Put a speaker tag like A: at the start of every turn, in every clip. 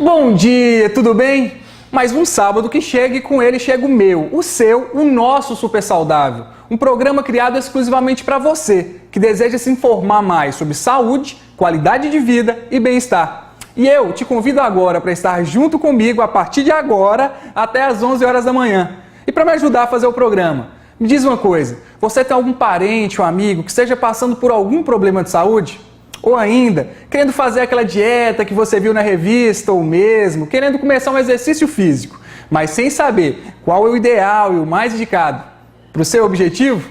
A: Bom dia, tudo bem? Mais um sábado que chega e com ele chega o meu, o seu, o nosso Super Saudável. Um programa criado exclusivamente para você, que deseja se informar mais sobre saúde, qualidade de vida e bem-estar. E eu te convido agora para estar junto comigo a partir de agora até às 11 horas da manhã. E para me ajudar a fazer o programa, me diz uma coisa, você tem algum parente ou amigo que esteja passando por algum problema de saúde? Ou ainda, querendo fazer aquela dieta que você viu na revista ou mesmo, querendo começar um exercício físico, mas sem saber qual é o ideal e o mais indicado para o seu objetivo?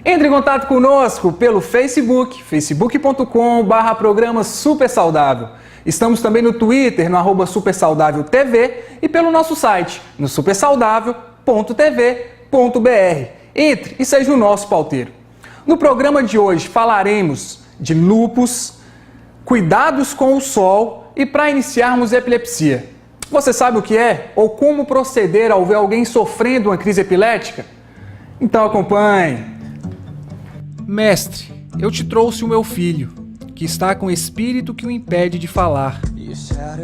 A: Entre em contato conosco pelo Facebook, facebook.com/programa Super Saudável. Estamos também no Twitter, no @supersaudáveltv e pelo nosso site, no supersaudável.tv.br. Entre e seja o nosso pauteiro. No programa de hoje falaremos de lúpus, cuidados com o sol e para iniciarmos epilepsia. Você sabe o que é ou como proceder ao ver alguém sofrendo uma crise epilética? Então acompanhe.
B: Mestre, eu te trouxe o meu filho, que está com espírito que o impede de falar.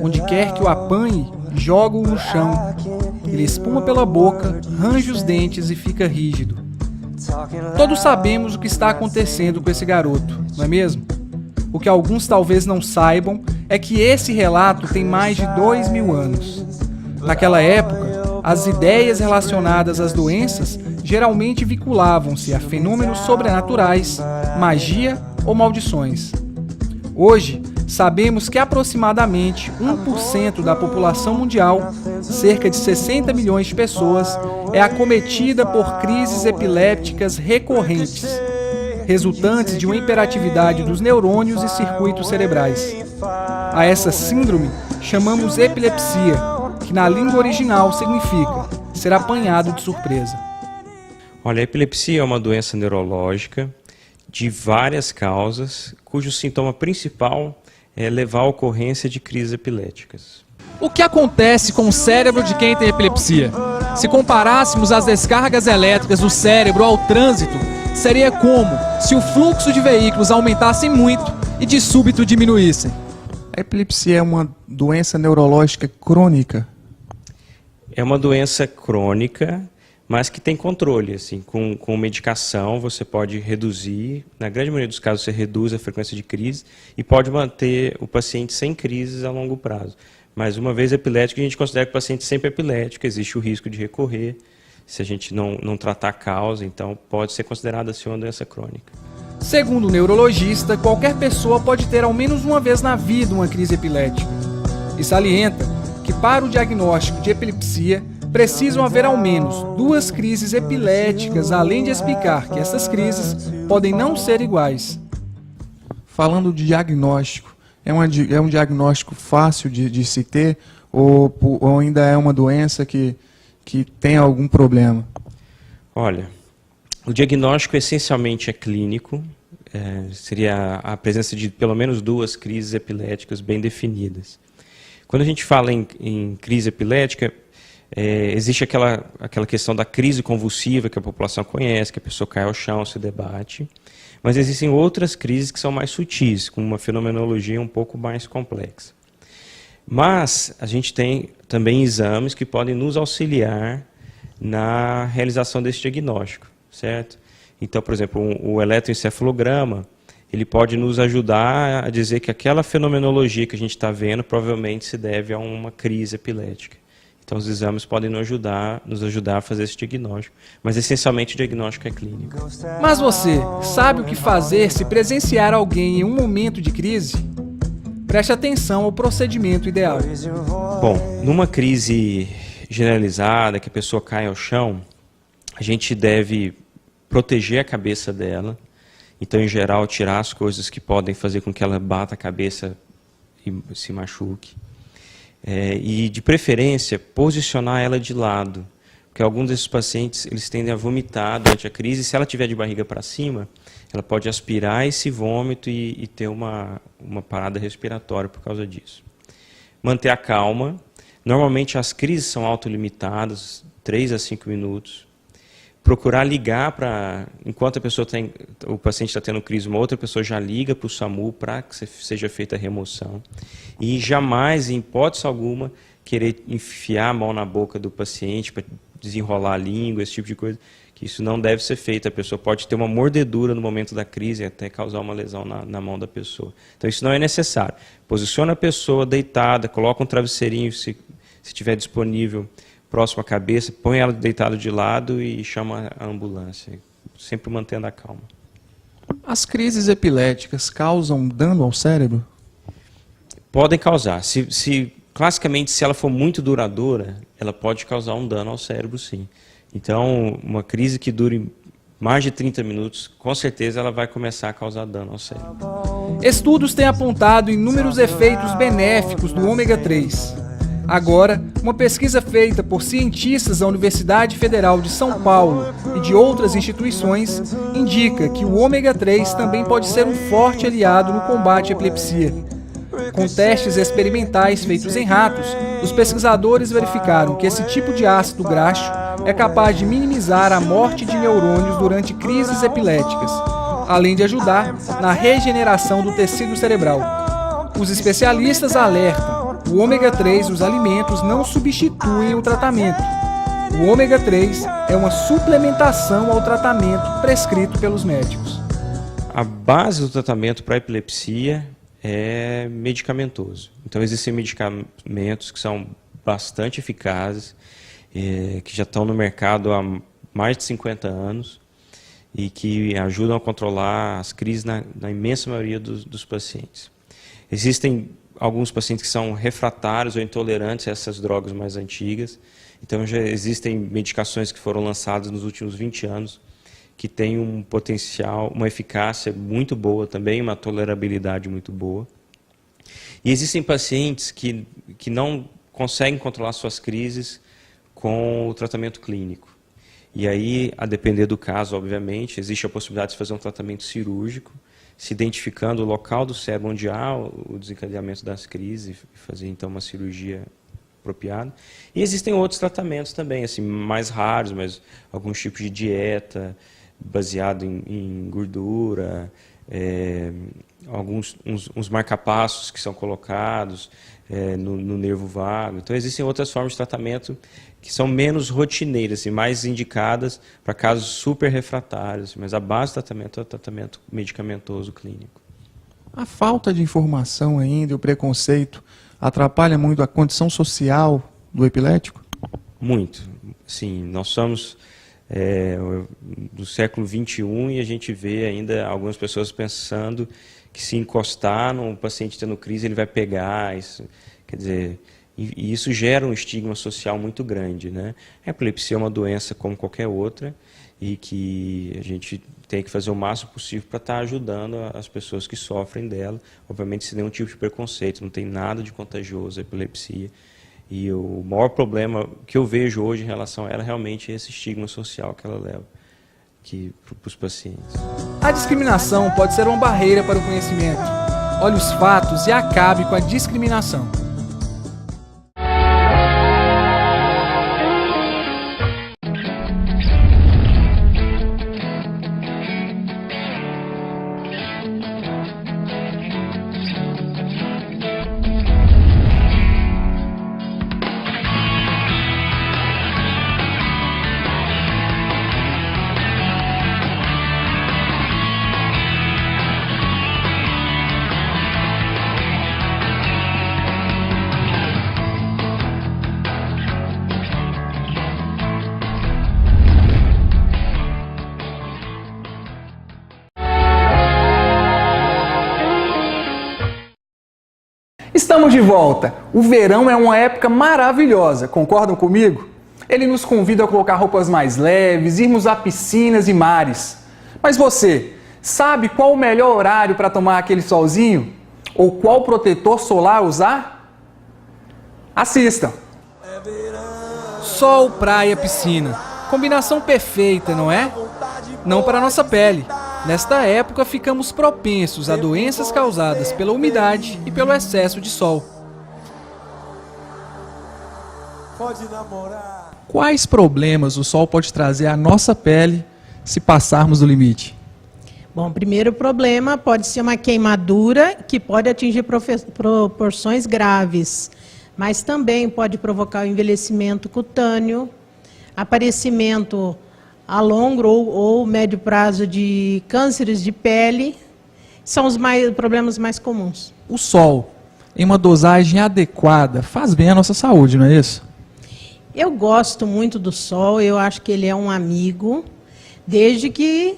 B: Onde quer que o apanhe, joga-o no chão. Ele espuma pela boca, range os dentes e fica rígido. Todos sabemos o que está acontecendo com esse garoto, não é mesmo? O que alguns talvez não saibam é que esse relato tem mais de 2000 anos. Naquela época, as ideias relacionadas às doenças geralmente vinculavam-se a fenômenos sobrenaturais, magia ou maldições. Hoje, sabemos que aproximadamente 1% da população mundial, cerca de 60 milhões de pessoas, é acometida por crises epilépticas recorrentes, resultantes de uma hiperatividade dos neurônios e circuitos cerebrais. A essa síndrome chamamos epilepsia, que na língua original significa ser apanhado de surpresa.
C: Olha, a epilepsia é uma doença neurológica de várias causas, cujo sintoma principal é levar à ocorrência de crises epiléticas.
B: O que acontece com o cérebro de quem tem epilepsia? Se comparássemos as descargas elétricas do cérebro ao trânsito, seria como se o fluxo de veículos aumentasse muito e de súbito diminuísse.
D: A epilepsia é uma doença neurológica crônica?
C: É uma doença crônica, mas que tem controle. Assim, com medicação você pode reduzir, na grande maioria dos casos você reduz a frequência de crise e pode manter o paciente sem crises a longo prazo. Mas uma vez epilético, a gente considera que o paciente sempre é epilético, existe o risco de recorrer, se a gente não tratar a causa, então pode ser considerada assim uma doença crônica.
B: Segundo o neurologista, qualquer pessoa pode ter ao menos uma vez na vida uma crise epilética. E salienta que para o diagnóstico de epilepsia, precisam haver ao menos 2 crises epiléticas, além de explicar que essas crises podem não ser iguais.
D: Falando de diagnóstico, é um diagnóstico fácil de se ter ou ainda é uma doença que tem algum problema?
C: Olha, o diagnóstico essencialmente é clínico, seria a presença de pelo menos 2 crises epiléticas bem definidas. Quando a gente fala em crise epilética, existe aquela questão da crise convulsiva que a população conhece, que a pessoa cai ao chão, se debate, mas existem outras crises que são mais sutis, com uma fenomenologia um pouco mais complexa. Mas a gente tem também exames que podem nos auxiliar na realização desse diagnóstico, certo? Então, por exemplo, o eletroencefalograma, ele pode nos ajudar a dizer que aquela fenomenologia que a gente está vendo provavelmente se deve a uma crise epilética. Então, os exames podem nos ajudar a fazer esse diagnóstico. Mas, essencialmente, o diagnóstico é clínico.
B: Mas você sabe o que fazer se presenciar alguém em um momento de crise? Preste atenção ao procedimento ideal.
C: Bom, numa crise generalizada, que a pessoa cai ao chão, a gente deve proteger a cabeça dela. Então, em geral, tirar as coisas que podem fazer com que ela bata a cabeça e se machuque. E, de preferência, posicionar ela de lado, porque alguns desses pacientes eles tendem a vomitar durante a crise, e se ela estiver de barriga para cima, ela pode aspirar esse vômito e ter uma parada respiratória por causa disso. Manter a calma. Normalmente as crises são autolimitadas, 3 a 5 minutos. procurar ligar para, enquanto o paciente está tendo crise, uma outra pessoa já liga para o SAMU para que seja feita a remoção. E jamais, em hipótese alguma, querer enfiar a mão na boca do paciente para desenrolar a língua, esse tipo de coisa, que isso não deve ser feito. A pessoa pode ter uma mordedura no momento da crise e até causar uma lesão na mão da pessoa. Então isso não é necessário. Posiciona a pessoa deitada, coloca um travesseirinho, se estiver disponível, próximo à cabeça, põe ela deitada de lado e chama a ambulância, sempre mantendo a calma.
D: As crises epiléticas causam dano ao cérebro?
C: Podem causar. Classicamente, se ela for muito duradoura, ela pode causar um dano ao cérebro, sim. Então, uma crise que dure mais de 30 minutos, com certeza ela vai começar a causar dano ao cérebro.
B: Estudos têm apontado inúmeros efeitos benéficos do ômega 3. Agora, uma pesquisa feita por cientistas da Universidade Federal de São Paulo e de outras instituições indica que o ômega 3 também pode ser um forte aliado no combate à epilepsia. Com testes experimentais feitos em ratos, os pesquisadores verificaram que esse tipo de ácido graxo é capaz de minimizar a morte de neurônios durante crises epiléticas, além de ajudar na regeneração do tecido cerebral. Os especialistas alertam: o ômega 3 dos alimentos não substituem o tratamento. O ômega 3 é uma suplementação ao tratamento prescrito pelos médicos.
C: A base do tratamento para a epilepsia é medicamentoso. Então existem medicamentos que são bastante eficazes, que já estão no mercado há mais de 50 anos e que ajudam a controlar as crises na imensa maioria dos pacientes. Existem alguns pacientes que são refratários ou intolerantes a essas drogas mais antigas. Então já existem medicações que foram lançadas nos últimos 20 anos que têm um potencial, uma eficácia muito boa também, uma tolerabilidade muito boa. E existem pacientes que não conseguem controlar suas crises com o tratamento clínico. E aí, a depender do caso, obviamente, existe a possibilidade de fazer um tratamento cirúrgico, se identificando o local do cérebro onde há o desencadeamento das crises e fazer então uma cirurgia apropriada. E existem outros tratamentos também, assim, mais raros, mas alguns tipos de dieta baseado em gordura, uns marcapassos que são colocados no nervo vago. Então existem outras formas de tratamento que são menos rotineiras e mais indicadas para casos super refratários, mas a base do tratamento é o tratamento medicamentoso clínico.
D: A falta de informação ainda, o preconceito, atrapalha muito a condição social do epilético?
C: Muito. Sim, nós somos do século XXI e a gente vê ainda algumas pessoas pensando que se encostar num paciente tendo crise ele vai pegar isso. Quer dizer, e isso gera um estigma social muito grande, né? A epilepsia é uma doença como qualquer outra e que a gente tem que fazer o máximo possível para estar ajudando as pessoas que sofrem dela, obviamente sem nenhum tipo de preconceito, não tem nada de contagioso a epilepsia. E o maior problema que eu vejo hoje em relação a ela realmente é esse estigma social que ela leva para os pacientes.
B: A discriminação pode ser uma barreira para o conhecimento. Olhe os fatos e acabe com a discriminação. Estamos de volta. O verão é uma época maravilhosa, concordam comigo? Ele nos convida a colocar roupas mais leves, irmos a piscinas e mares. Mas você, sabe qual o melhor horário para tomar aquele solzinho? Ou qual protetor solar usar? Assistam! Sol, praia, piscina. Combinação perfeita, não é? Não para a nossa pele. Nesta época, ficamos propensos a doenças causadas pela umidade e pelo excesso de sol.
E: Pode namorar.
D: Quais problemas o sol pode trazer à nossa pele se passarmos do limite?
E: Bom, primeiro problema pode ser uma queimadura que pode atingir proporções graves, mas também pode provocar o envelhecimento cutâneo, aparecimento a longo ou médio prazo de cânceres de pele, são os problemas mais comuns.
D: O sol, em uma dosagem adequada, faz bem à nossa saúde, não é isso?
E: Eu gosto muito do sol, eu acho que ele é um amigo, desde que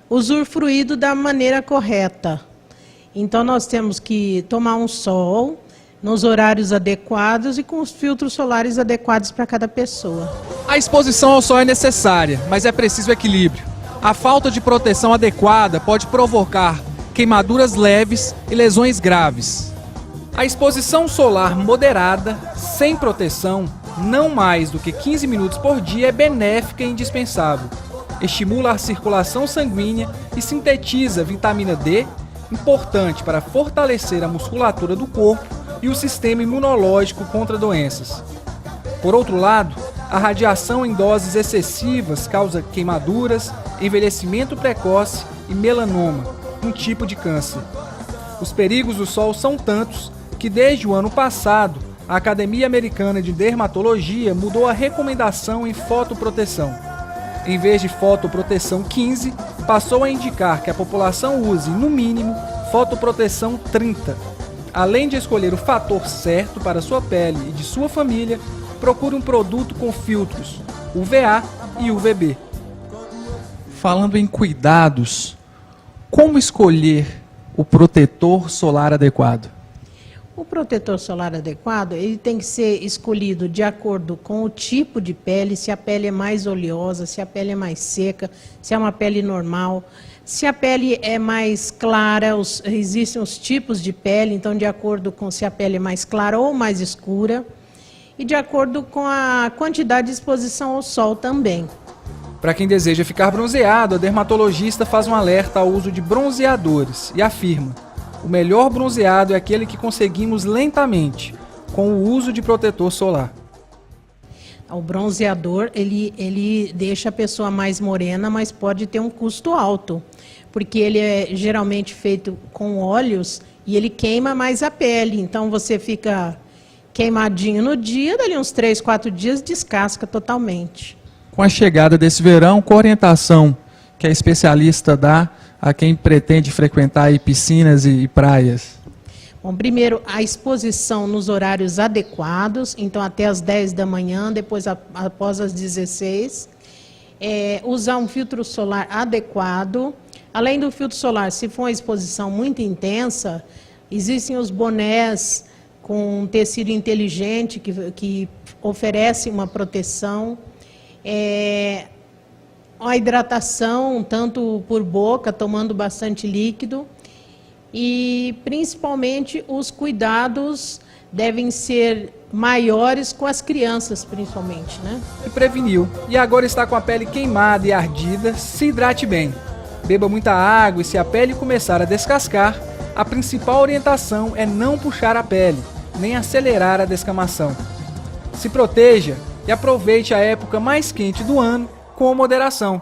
E: usufruído da maneira correta. Então nós temos que tomar um sol nos horários adequados e com os filtros solares adequados para cada pessoa.
B: A exposição ao sol é necessária, mas é preciso equilíbrio. A falta de proteção adequada pode provocar queimaduras leves e lesões graves. A exposição solar moderada, sem proteção, não mais do que 15 minutos por dia, é benéfica e indispensável. Estimula a circulação sanguínea e sintetiza vitamina D, importante para fortalecer a musculatura do corpo e o sistema imunológico contra doenças. Por outro lado, a radiação em doses excessivas causa queimaduras, envelhecimento precoce e melanoma, um tipo de câncer. Os perigos do sol são tantos que desde o ano passado, a Academia Americana de Dermatologia mudou a recomendação em fotoproteção. Em vez de fotoproteção 15, passou a indicar que a população use, no mínimo, fotoproteção 30. Além de escolher o fator certo para sua pele e de sua família, procure um produto com filtros UVA e UVB.
D: Falando em cuidados, como escolher o protetor solar adequado?
E: O protetor solar adequado, ele tem que ser escolhido de acordo com o tipo de pele, se a pele é mais oleosa, se a pele é mais seca, se é uma pele normal. Se a pele é mais clara, existem os tipos de pele, então de acordo com se a pele é mais clara ou mais escura, e de acordo com a quantidade de exposição ao sol também.
B: Para quem deseja ficar bronzeado, a dermatologista faz um alerta ao uso de bronzeadores e afirma: o melhor bronzeado é aquele que conseguimos lentamente, com o uso de protetor solar.
E: O bronzeador, ele deixa a pessoa mais morena, mas pode ter um custo alto, porque ele é geralmente feito com óleos e ele queima mais a pele. Então você fica queimadinho no dia, dali uns 3, 4 dias descasca totalmente.
D: Com a chegada desse verão, qual a orientação que a especialista dá a quem pretende frequentar aí piscinas e praias?
E: Bom, primeiro, a exposição nos horários adequados, então até as 10 da manhã, depois após as 16. Usar um filtro solar adequado. Além do filtro solar, se for uma exposição muito intensa, existem os bonés com tecido inteligente que oferecem uma proteção. A hidratação, tanto por boca, tomando bastante líquido. E, principalmente, os cuidados devem ser maiores com as crianças, principalmente, né?
B: E preveniu. E agora está com a pele queimada e ardida, se hidrate bem. Beba muita água e se a pele começar a descascar, a principal orientação é não puxar a pele, nem acelerar a descamação. Se proteja e aproveite a época mais quente do ano com moderação.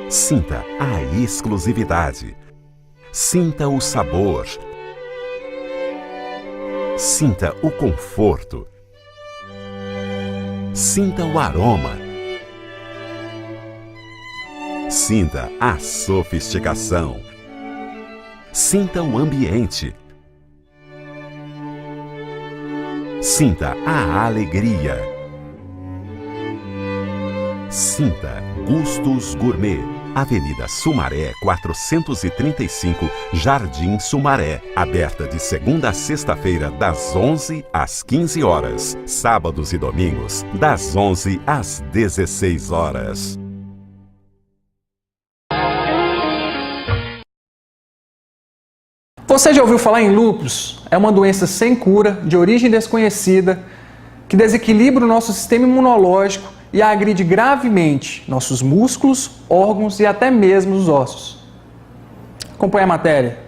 F: Sinta a exclusividade. Sinta o sabor. Sinta o conforto. Sinta o aroma. Sinta a sofisticação. Sinta o ambiente. Sinta a alegria. Sinta Gustos Gourmet. Avenida Sumaré 435, Jardim Sumaré. Aberta de segunda a sexta-feira, das 11 às 15 horas. Sábados e domingos, das 11 às 16 horas.
A: Você já ouviu falar em lúpus? É uma doença sem cura, de origem desconhecida, que desequilibra o nosso sistema imunológico e agride gravemente nossos músculos, órgãos e até mesmo os ossos. Acompanhe a matéria.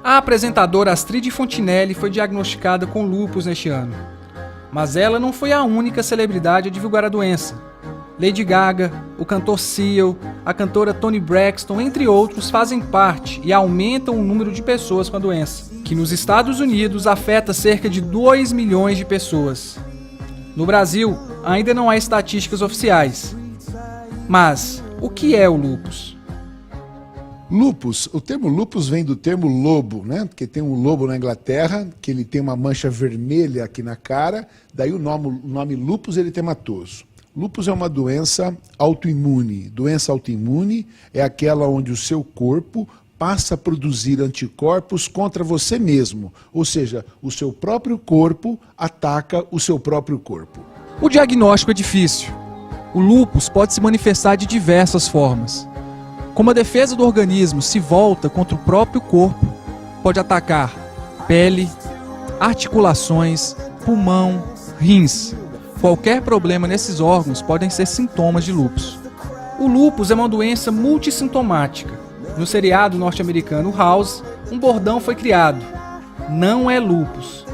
B: A apresentadora Astrid Fontinelli foi diagnosticada com lúpus neste ano. Mas ela não foi a única celebridade a divulgar a doença. Lady Gaga, o cantor Seal, a cantora Toni Braxton, entre outros, fazem parte e aumentam o número de pessoas com a doença, que nos Estados Unidos afeta cerca de 2 milhões de pessoas. No Brasil, ainda não há estatísticas oficiais. Mas o que é o lúpus?
G: Lúpus, o termo lúpus vem do termo lobo, né? Porque tem um lobo na Inglaterra, que ele tem uma mancha vermelha aqui na cara, daí o nome lúpus eritematoso. Lúpus é uma doença autoimune. Doença autoimune é aquela onde o seu corpo passa a produzir anticorpos contra você mesmo, ou seja, o seu próprio corpo ataca o seu próprio corpo.
B: O diagnóstico é difícil. O lúpus pode se manifestar de diversas formas. Como a defesa do organismo se volta contra o próprio corpo, pode atacar pele, articulações, pulmão, rins. Qualquer problema nesses órgãos podem ser sintomas de lúpus. O lúpus é uma doença multissintomática. No seriado norte-americano House, um bordão foi criado: não é lúpus.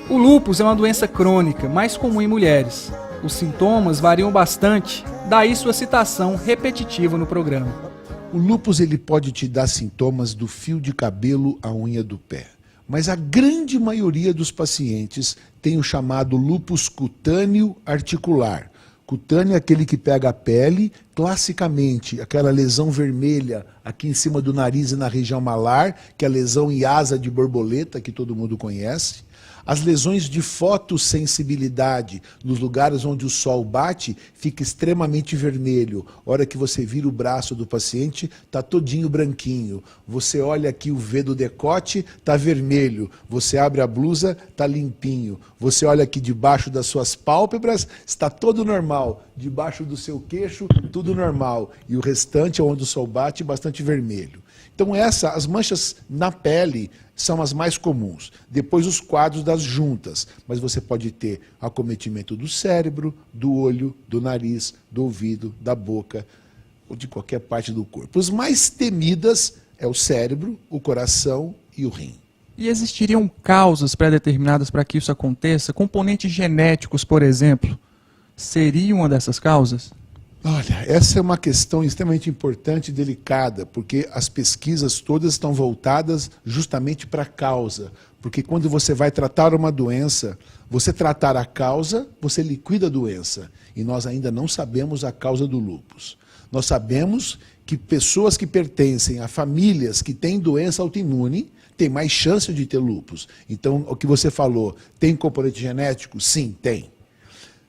B: O lúpus é uma doença crônica, mais comum em mulheres. Os sintomas variam bastante, daí sua citação repetitiva no programa.
G: O lúpus ele pode te dar sintomas do fio de cabelo à unha do pé. Mas a grande maioria dos pacientes tem o chamado lúpus cutâneo articular. Cutâneo é aquele que pega a pele, classicamente aquela lesão vermelha aqui em cima do nariz e na região malar, que é a lesão em asa de borboleta, que todo mundo conhece. As lesões de fotossensibilidade, nos lugares onde o sol bate, fica extremamente vermelho. A hora que você vira o braço do paciente, está todinho branquinho. Você olha aqui o V do decote, está vermelho. Você abre a blusa, está limpinho. Você olha aqui debaixo das suas pálpebras, está todo normal. Debaixo do seu queixo, tudo normal. E o restante, onde o sol bate, bastante vermelho. Então as manchas na pele são as mais comuns. Depois os quadros das juntas, mas você pode ter acometimento do cérebro, do olho, do nariz, do ouvido, da boca, ou de qualquer parte do corpo. Os mais temidas é o cérebro, o coração e o rim.
D: E existiriam causas pré-determinadas para que isso aconteça? Componentes genéticos, por exemplo, seriam uma dessas causas?
G: Olha, essa é uma questão extremamente importante e delicada, porque as pesquisas todas estão voltadas justamente para a causa. Porque quando você vai tratar uma doença, você tratar a causa, você liquida a doença. E nós ainda não sabemos a causa do lúpus. Nós sabemos que pessoas que pertencem a famílias que têm doença autoimune têm mais chance de ter lúpus. Então, o que você falou, tem componente genético? Sim, tem.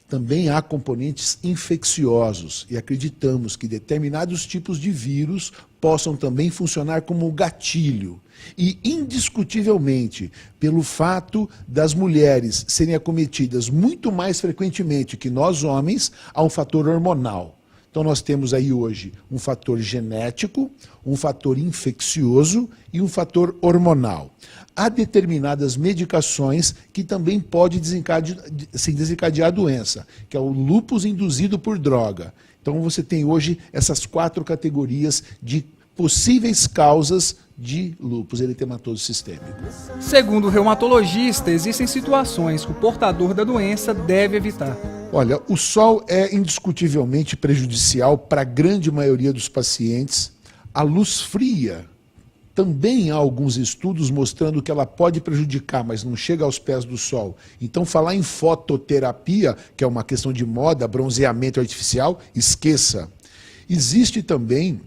G: Também há componentes infecciosos e acreditamos que determinados tipos de vírus possam também funcionar como gatilho. E, indiscutivelmente, pelo fato das mulheres serem acometidas muito mais frequentemente que nós homens, há um fator hormonal. Então nós temos aí hoje um fator genético, um fator infeccioso e um fator hormonal. Há determinadas medicações que também podem desencadear a doença, que é o lúpus induzido por droga. Então você tem hoje essas 4 categorias de possíveis causas de lúpus eritematoso sistêmico.
B: Segundo o reumatologista, existem situações que o portador da doença deve evitar.
G: Olha, o sol é indiscutivelmente prejudicial para a grande maioria dos pacientes. A luz fria, também há alguns estudos mostrando que ela pode prejudicar, mas não chega aos pés do sol. Então falar em fototerapia, que é uma questão de moda, bronzeamento artificial, esqueça. Existe também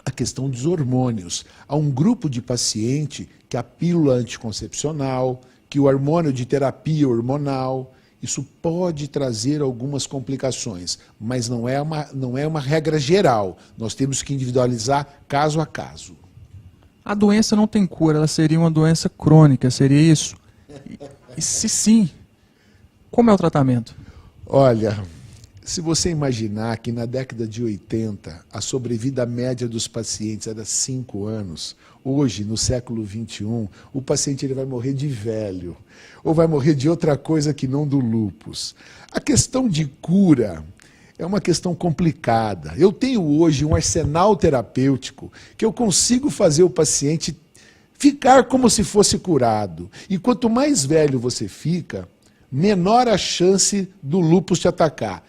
G: a questão dos hormônios. Há um grupo de paciente que a pílula anticoncepcional, que o hormônio de terapia hormonal, isso pode trazer algumas complicações, mas não é uma regra geral. Nós temos que individualizar caso a caso.
D: A doença não tem cura, ela seria uma doença crônica, seria isso? E se sim, como é o tratamento?
G: Olha, se você imaginar que na década de 80 a sobrevida média dos pacientes era 5 anos, hoje, no século XXI, o paciente ele vai morrer de velho, ou vai morrer de outra coisa que não do lúpus. A questão de cura é uma questão complicada. Eu tenho hoje um arsenal terapêutico que eu consigo fazer o paciente ficar como se fosse curado. E quanto mais velho você fica, menor a chance do lúpus te atacar.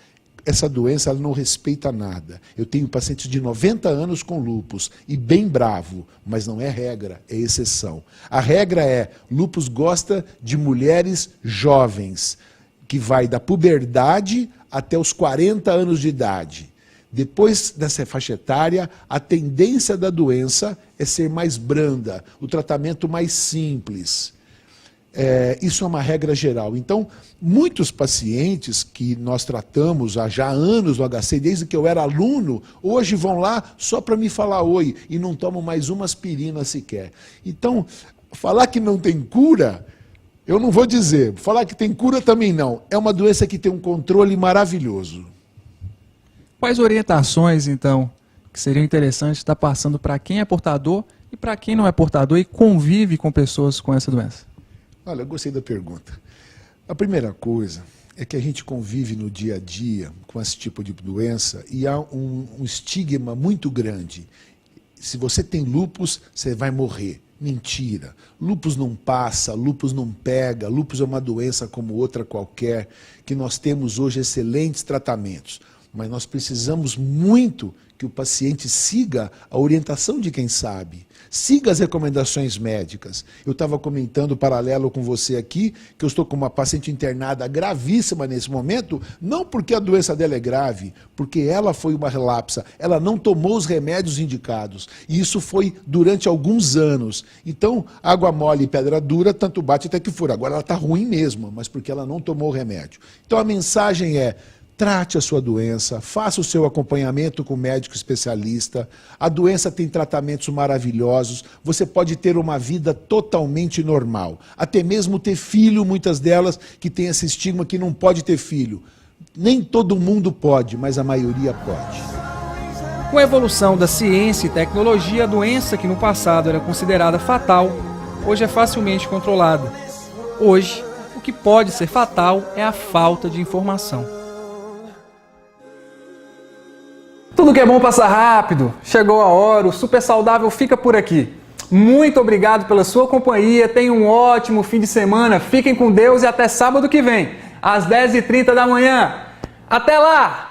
G: Essa doença ela não respeita nada. Eu tenho pacientes de 90 anos com lúpus e bem bravo, mas não é regra, é exceção. A regra é, lúpus gosta de mulheres jovens, que vai da puberdade até os 40 anos de idade. Depois dessa faixa etária, a tendência da doença é ser mais branda, o tratamento mais simples. Isso é uma regra geral. Então, muitos pacientes que nós tratamos há já anos no HC, desde que eu era aluno, hoje vão lá só para me falar oi e não tomam mais uma aspirina sequer. Então, falar que não tem cura, eu não vou dizer. Falar que tem cura também não. É uma doença que tem um controle maravilhoso.
B: Quais orientações, então, que seriam interessantes estar passando para quem é portador e para quem não é portador e convive com pessoas com essa doença?
G: Olha, eu gostei da pergunta. A primeira coisa é que a gente convive no dia a dia com esse tipo de doença e há um estigma muito grande. Se você tem lúpus, você vai morrer. Mentira. Lúpus não passa, lúpus não pega, lúpus é uma doença como outra qualquer, que nós temos hoje excelentes tratamentos. Mas nós precisamos muito que o paciente siga a orientação de quem sabe. Siga as recomendações médicas. Eu estava comentando paralelo com você aqui, que eu estou com uma paciente internada gravíssima nesse momento, não porque a doença dela é grave, porque ela foi uma relapsa, ela não tomou os remédios indicados. E isso foi durante alguns anos. Então, água mole e pedra dura, tanto bate até que fura. Agora ela está ruim mesmo, mas porque ela não tomou o remédio. Então a mensagem é: trate a sua doença, faça o seu acompanhamento com o médico especialista. A doença tem tratamentos maravilhosos, você pode ter uma vida totalmente normal. Até mesmo ter filho, muitas delas que têm esse estigma que não pode ter filho. Nem todo mundo pode, mas a maioria pode.
B: Com a evolução da ciência e tecnologia, a doença que no passado era considerada fatal, hoje é facilmente controlada. Hoje, o que pode ser fatal é a falta de informação.
A: Tudo que é bom passa rápido. Chegou a hora, o Super Saudável fica por aqui. Muito obrigado pela sua companhia, tenham um ótimo fim de semana, fiquem com Deus e até sábado que vem, às 10h30 da manhã. Até lá!